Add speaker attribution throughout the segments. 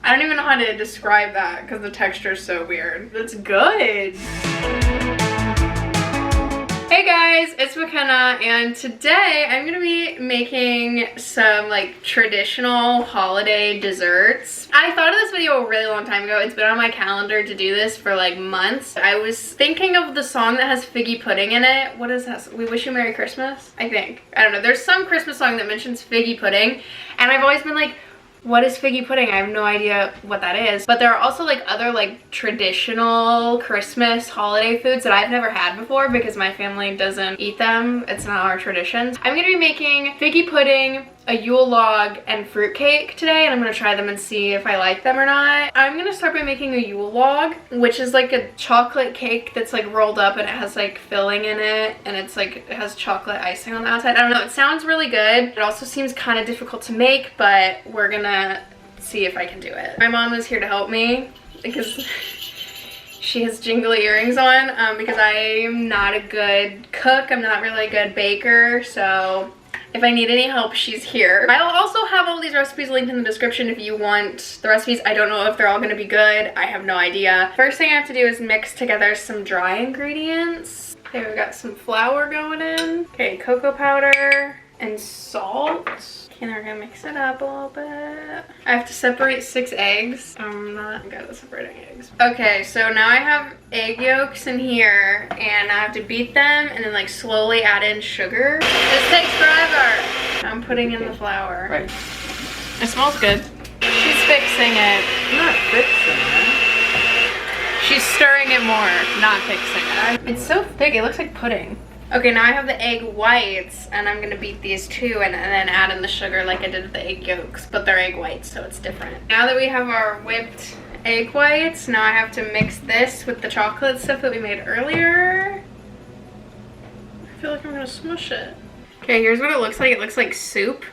Speaker 1: I don't even know how to describe that because the texture is so weird. It's good. Hey guys, it's Mikinna, and today I'm gonna be making some like traditional holiday desserts. I thought of this video a really long time ago. It's been on my calendar to do this for like months. I was thinking of the song that has figgy pudding in it. What is that? We Wish You Merry Christmas, I think. I don't know. There's some Christmas song that mentions figgy pudding, and I've always been like, what is figgy pudding? I have no idea what that is. But there are also like other like traditional Christmas holiday foods that I've never had before because my family doesn't eat them. It's not our tradition. I'm gonna be making figgy pudding, a Yule log, and fruitcake today, and I'm gonna try them and see if I like them or not. I'm gonna start by making a Yule log, which is like a chocolate cake that's like rolled up and it has like filling in it, and it's like, it has chocolate icing on the outside. I don't know, it sounds really good. It also seems kind of difficult to make, but we're gonna see if I can do it. My mom is here to help me because she has jingly earrings on because I'm not a good cook. I'm not really a good baker, so if I need any help, she's here. I'll also have all these recipes linked in the description if you want the recipes. I don't know if they're all gonna be good. I have no idea. First thing I have to do is mix together some dry ingredients. Okay, we've got some flour going in. Okay, cocoa powder and salt. Okay, now we're gonna mix it up a little bit. I have to separate 6 eggs. I'm not good at separating eggs. Okay, so now I have egg yolks in here, and I have to beat them and then like slowly add in sugar. This takes forever. I'm putting in the flour.
Speaker 2: Right. It smells good. She's fixing it.
Speaker 3: I'm not fixing it.
Speaker 2: She's stirring it more, not fixing it.
Speaker 1: It's so thick, it looks like pudding. Okay, now I have the egg whites, and I'm gonna beat these too and then add in the sugar like I did with the egg yolks, but they're egg whites, so it's different. Now that we have our whipped egg whites, now I have to mix this with the chocolate stuff that we made earlier. I feel like I'm gonna smush it. Okay, here's what it looks like. It looks like soup,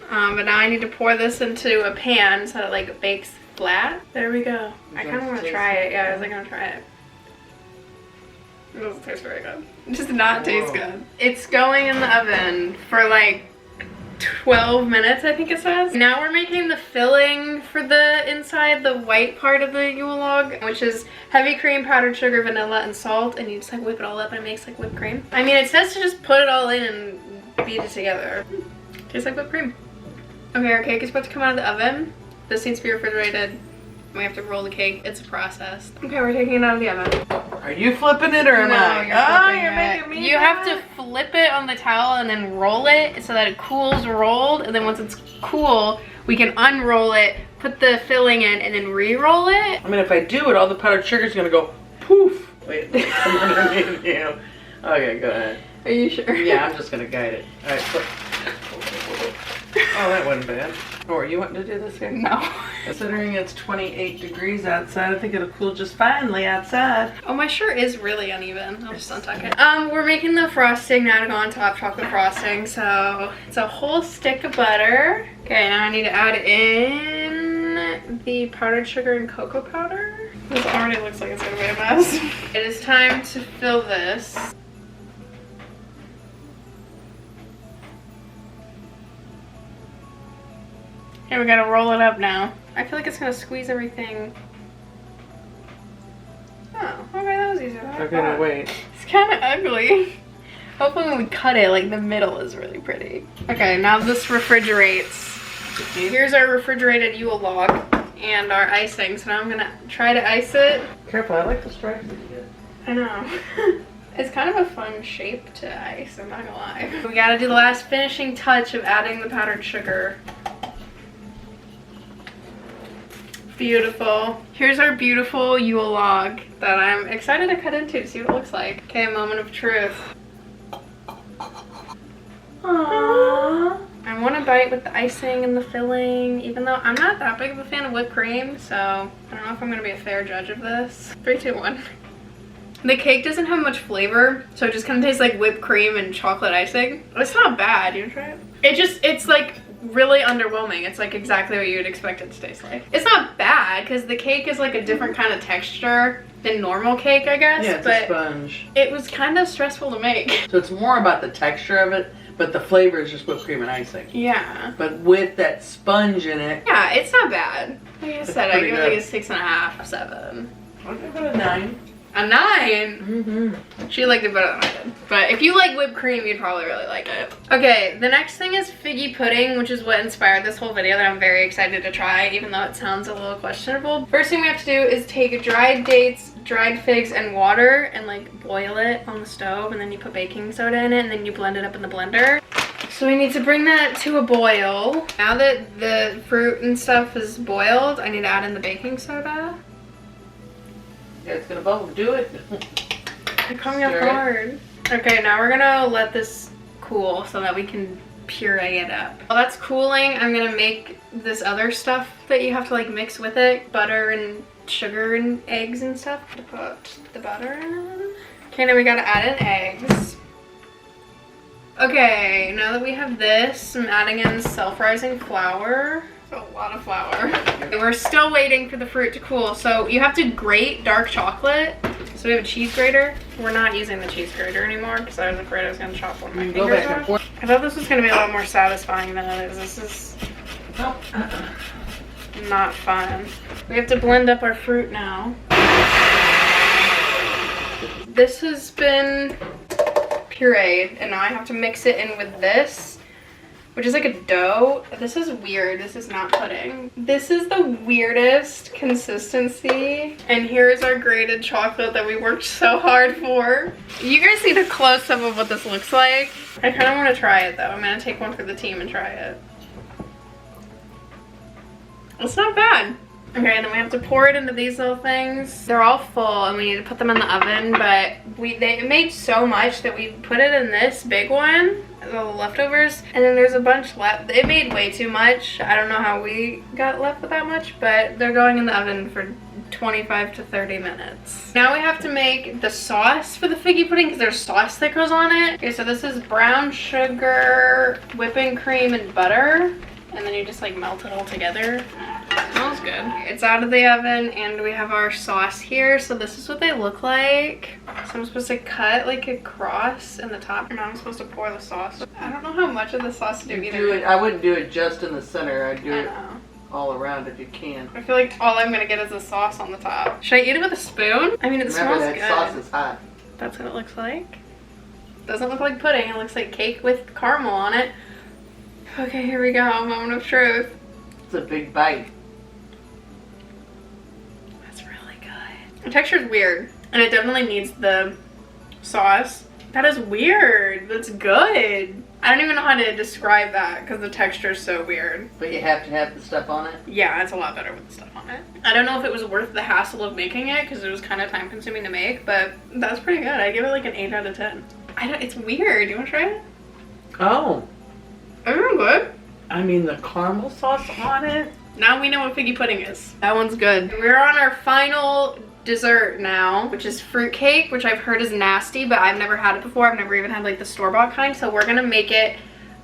Speaker 1: but now I need to pour this into a pan so it like bakes flat. There we go. I kind of want to try it. Yeah, I was like, gonna try it. It doesn't taste very good. It does not taste good. It's going in the oven for like 12 minutes, I think it says. Now we're making the filling for the inside, the white part of the Yule log, which is heavy cream, powdered sugar, vanilla, and salt, and you just like whip it all up and it makes like whipped cream. I mean, it says to just put it all in and beat it together. Tastes like whipped cream. Okay, our cake is about to come out of the oven. This needs to be refrigerated. We have to roll the cake. It's a process. Okay, we're taking it out of the oven.
Speaker 3: Are you flipping it or am I?
Speaker 1: You're making me. You have to flip it on the towel and then roll it so that it cools rolled, and then once it's cool, we can unroll it, put the filling in, and then re-roll it.
Speaker 3: I mean, if I do it, all the powdered sugar is gonna go poof. Wait, I'm underneath you. Okay, go ahead.
Speaker 1: Are you sure?
Speaker 3: Yeah, I'm just gonna guide it. All right, flip. Oh, that wasn't bad. Or you want to do this here?
Speaker 1: No.
Speaker 3: Considering it's 28 degrees outside, I think it'll cool just finely outside.
Speaker 1: Oh, my shirt is really uneven. I'll just untuck it. We're making the frosting now to go on top, chocolate frosting. So it's a whole stick of butter. Okay, now I need to add in the powdered sugar and cocoa powder. This already looks like it's gonna be a mess. It is time to fill this. Okay, we gotta roll it up now. I feel like it's gonna squeeze everything. Oh, okay, that was easy.
Speaker 3: Okay, now wait.
Speaker 1: It's kind of ugly. Hopefully when we cut it, like the middle is really pretty. Okay, now this refrigerates. Here's our refrigerated Yule log and our icing. So now I'm gonna try to ice it.
Speaker 3: Careful, I like the stripes that you get.
Speaker 1: I know. It's kind of a fun shape to ice, I'm not gonna lie. We gotta do the last finishing touch of adding the powdered sugar. Beautiful. Here's our beautiful Yule log that I'm excited to cut into to see what it looks like. Okay, moment of truth. Aww. I want to bite with the icing and the filling, even though I'm not that big of a fan of whipped cream, so I don't know if I'm going to be a fair judge of this. 3, 2, 1. The cake doesn't have much flavor, so it just kind of tastes like whipped cream and chocolate icing. It's not bad. You want to try it? It's like really underwhelming. It's like exactly what you would expect it to taste like. It's not bad because the cake is like a different kind of texture than normal cake, I guess.
Speaker 3: Yeah, it's
Speaker 1: but
Speaker 3: a sponge.
Speaker 1: It was kind of stressful to make.
Speaker 3: So it's more about the texture of it, But the flavor is just whipped cream and icing.
Speaker 1: Yeah.
Speaker 3: But with that sponge in it.
Speaker 1: Yeah, it's not bad. Like I said, I
Speaker 3: pretty
Speaker 1: give it like
Speaker 3: good.
Speaker 1: a 6.5, 7.
Speaker 3: I'll give it a 9.
Speaker 1: A 9?
Speaker 3: Mm-hmm.
Speaker 1: She liked it better than I did. But if you like whipped cream, you'd probably really like it. Okay, the next thing is figgy pudding, which is what inspired this whole video that I'm very excited to try, even though it sounds a little questionable. First thing we have to do is take dried dates, dried figs, and water and like boil it on the stove, and then you put baking soda in it, and then you blend it up in the blender. So we need to bring that to a boil. Now that the fruit and stuff is boiled, I need to add in the baking soda.
Speaker 3: Yeah, it's gonna bubble. Do it.
Speaker 1: It caught me off guard. Okay, now we're gonna let this cool so that we can puree it up. While that's cooling, I'm gonna make this other stuff that you have to like mix with it. Butter and sugar and eggs and stuff. To put the butter in. Okay, now we gotta add in eggs. Okay, now that we have this, I'm adding in self-rising flour. A lot of flour. We're still waiting for the fruit to cool. So you have to grate dark chocolate. So we have a cheese grater. We're not using the cheese grater anymore because I was afraid I was going to chop one of my fingers
Speaker 3: Go back and
Speaker 1: off.
Speaker 3: forth.
Speaker 1: I thought this was going to be a lot more satisfying than it is. This is not fun. We have to blend up our fruit now. This has been pureed and now I have to mix it in with this, which is like a dough. This is weird. This is not pudding. This is the weirdest consistency. And here's our grated chocolate that we worked so hard for. You guys need a close-up of what this looks like. I kind of want to try it though. I'm going to take one for the team and try it. It's not bad. Okay, and then we have to pour it into these little things. They're all full and we need to put them in the oven, but it made so much that we put it in this big one, the leftovers, and then there's a bunch left. It made way too much. I don't know how we got left with that much, but they're going in the oven for 25 to 30 minutes. Now we have to make the sauce for the figgy pudding because there's sauce that goes on it. Okay, so this is brown sugar, whipping cream, and butter. And then you just like melt it all together. It smells good. It's out of the oven and we have our sauce here. So this is what they look like. So I'm supposed to cut like a cross in the top. And now I'm supposed to pour the sauce. I don't know how much of the sauce to do either.
Speaker 3: I wouldn't do it just in the center. I'd do it all around if you can.
Speaker 1: I feel like all I'm gonna get is the sauce on the top. Should I eat it with a spoon? I mean, it smells good.
Speaker 3: Remember that sauce is hot.
Speaker 1: That's what it looks like. Doesn't look like pudding. It looks like cake with caramel on it. Okay, here we go. Moment of truth.
Speaker 3: It's a big bite.
Speaker 1: That's really good. The texture's weird. And it definitely needs the sauce. That is weird. That's good. I don't even know how to describe that because the texture is so weird.
Speaker 3: But you have to have the stuff on it?
Speaker 1: Yeah, it's a lot better with the stuff on it. I don't know if it was worth the hassle of making it because it was kind of time consuming to make, but that's pretty good. I give it like an 8 out of 10. It's weird. Do you want to try it?
Speaker 3: Oh.
Speaker 1: It's good.
Speaker 3: I mean, the caramel sauce on it.
Speaker 1: Now we know what figgy pudding is. That one's good. We're on our final dessert now, which is fruitcake, which I've heard is nasty, but I've never had it before. I've never even had like the store-bought kind, so we're gonna make it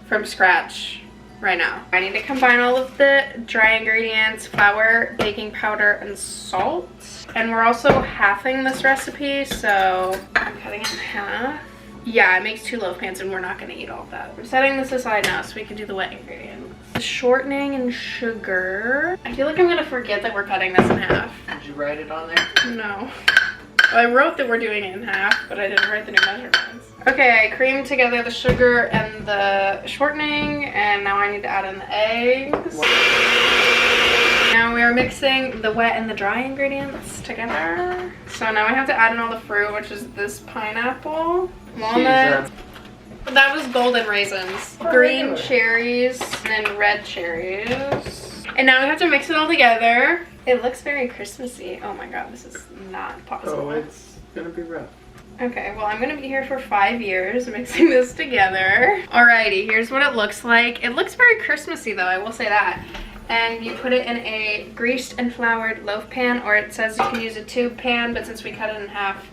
Speaker 1: from scratch right now. I need to combine all of the dry ingredients, flour, baking powder, and salt. And we're also halving this recipe, so I'm cutting it in half. Yeah, it makes 2 loaf pans and we're not gonna eat all of that. We're setting this aside now so we can do the wet ingredients. Shortening and sugar. I feel like I'm gonna forget that we're cutting this in half.
Speaker 3: Did you write it on there?
Speaker 1: No. Well, I wrote that we're doing it in half, but I didn't write the new measurements. Okay, I creamed together the sugar and the shortening, and now I need to add in the eggs. Now we are mixing the wet and the dry ingredients together. So now we have to add in all the fruit, which is this pineapple, walnuts. That was golden raisins, green cherries, and then red cherries. And now we have to mix it all together. It looks very Christmassy. Oh my god, this is not possible.
Speaker 3: Oh, it's gonna be rough.
Speaker 1: Okay, well I'm gonna be here for 5 years mixing this together. Alrighty, here's what it looks like. It looks very Christmassy though, I will say that. And you put it in a greased and floured loaf pan, or it says you can use a tube pan, but since we cut it in half,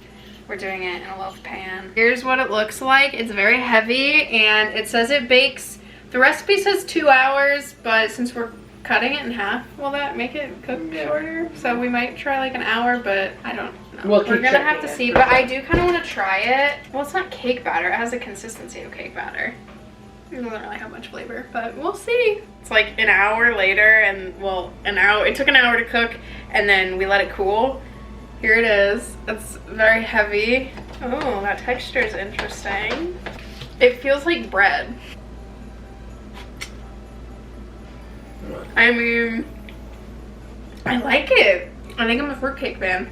Speaker 1: we're doing it in a loaf pan. Here's what it looks like. It's very heavy and it says it bakes, the recipe says 2 hours, but since we're cutting it in half, will that make it cook shorter? So we might try like an hour, but I don't know. We're gonna have to see, but I do kind of want to try it. Well, it's not cake batter. It has the consistency of cake batter. It doesn't really have much flavor, but we'll see. It's like an hour later, and well, it took an hour to cook, and then we let it cool. Here it is. It's very heavy. Oh, that texture is interesting. It feels like bread. I mean, I like it. I think I'm a fruitcake fan.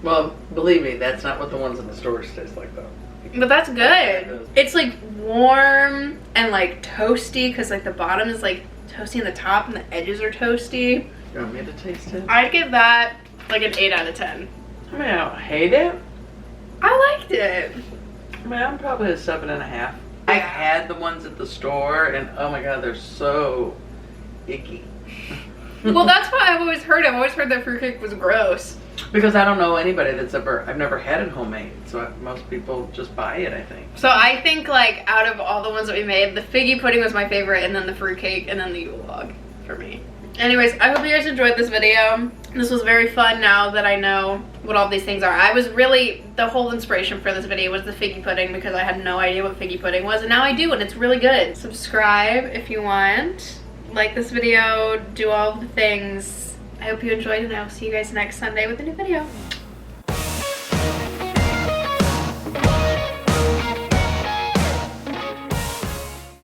Speaker 3: Well, believe me, that's not what the ones in the stores taste like, though.
Speaker 1: But that's good. It's like warm and like toasty, because like the bottom is like toasty and the top and the edges are toasty.
Speaker 3: You want me to taste it?
Speaker 1: I'd give that like an 8 out of 10.
Speaker 3: I mean, I don't hate it.
Speaker 1: I liked it.
Speaker 3: I mean, I'm probably a 7.5. I've had the ones at the store, and oh my god, they're so icky.
Speaker 1: Well, that's what I've always heard. I've always heard that fruitcake was gross.
Speaker 3: Because I don't know anybody that's I've never had it homemade, so most people just buy it, I think.
Speaker 1: So I think like out of all the ones that we made, the figgy pudding was my favorite, and then the fruitcake, and then the Yule log for me. Anyways, I hope you guys enjoyed this video. This was very fun now that I know what all these things are. I was really, the whole inspiration for this video was the figgy pudding, because I had no idea what figgy pudding was, and now I do, and it's really good. Subscribe if you want. Like this video, do all the things. I hope you enjoyed, and I will see you guys next Sunday with a new video.